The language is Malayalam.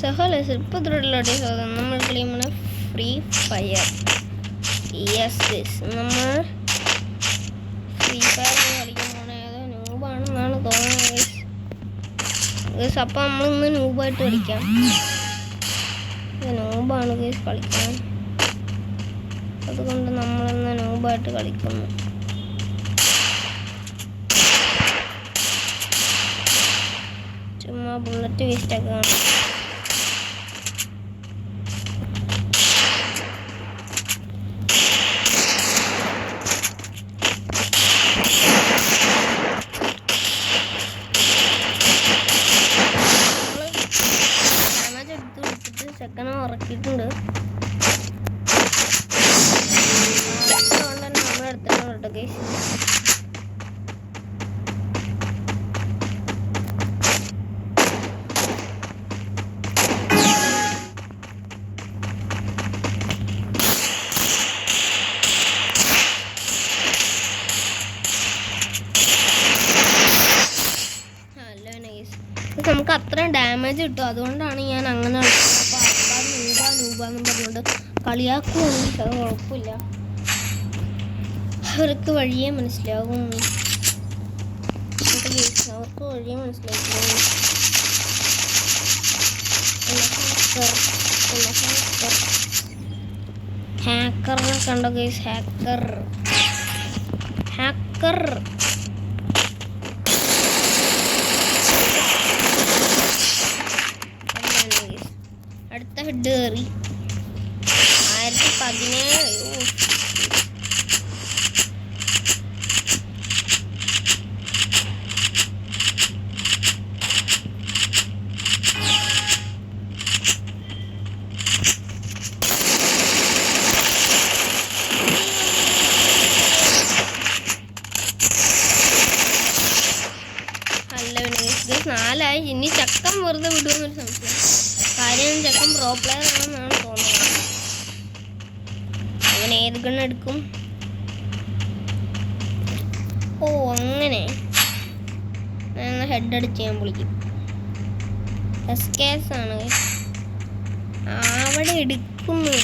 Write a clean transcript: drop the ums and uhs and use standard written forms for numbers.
ഹലോ ഇപ്പോൾ തൊഴിലോടെ നമ്മൾ കളിയുമ്പോൾ ഫ്രീ ഫയർ. യെസ് നമ്മൾ ഫ്രീ ഫയർ കളിക്കാൻ പോണത് നൂബാണെന്നാണ് തോന്നുന്നത് ഗൈസ്. അപ്പം നമ്മളിന്ന് നൂബായിട്ട് കളിക്കാം. നൂബാണ് ഗൈസ് കളിക്കാൻ, അതുകൊണ്ട് നമ്മളിന്ന് നൂബായിട്ട് കളിക്കുന്നു. ചുമ്മാ ബുള്ളറ്റ് വേസ്റ്റൊക്കെ കാണും. ചെക്കനെ ഉറക്കിയിട്ടുണ്ട്. അതുകൊണ്ട് തന്നെ നമ്മൾ എടുത്തിട്ടുണ്ട് ഗൈസ്. നമുക്ക് അത്രയും ഡാമേജ് കിട്ടും, അതുകൊണ്ടാണ് ഞാൻ അങ്ങനെ കളിക്കുന്നത്. അപ്പോൾ ആൾക്കാർ നൂബാന്ന് പറഞ്ഞുകൊണ്ട് കളിയാക്കുവാണെങ്കിൽ അത് കുഴപ്പമില്ല, അവർക്ക് വഴിയേ മനസ്സിലാകും. അവർക്ക് വഴിയേ മനസ്സിലാക്കും. ഹാക്കറിനെ കണ്ടോ ഗൈസ്? ഹാക്കർ അടുത്ത ഹെഡ് കയറി 1017. നാലായി. ഇനി ചക്കം വെറുതെ വിടുമെന്നൊരു സംശയം. കാര്യം ചക്കം പ്രോ പ്ലെയർ ആണെന്നാണ് തോന്നുന്നത്. അവൻ ഏത് ഗൺ എടുക്കും? ഓ അങ്ങനെ ഞാൻ ഹെഡ് അടിച്ച് ഞാൻ പൊളിക്കും. എസ്കേസ് ആണ് അവിടെ എടുക്കുന്നു.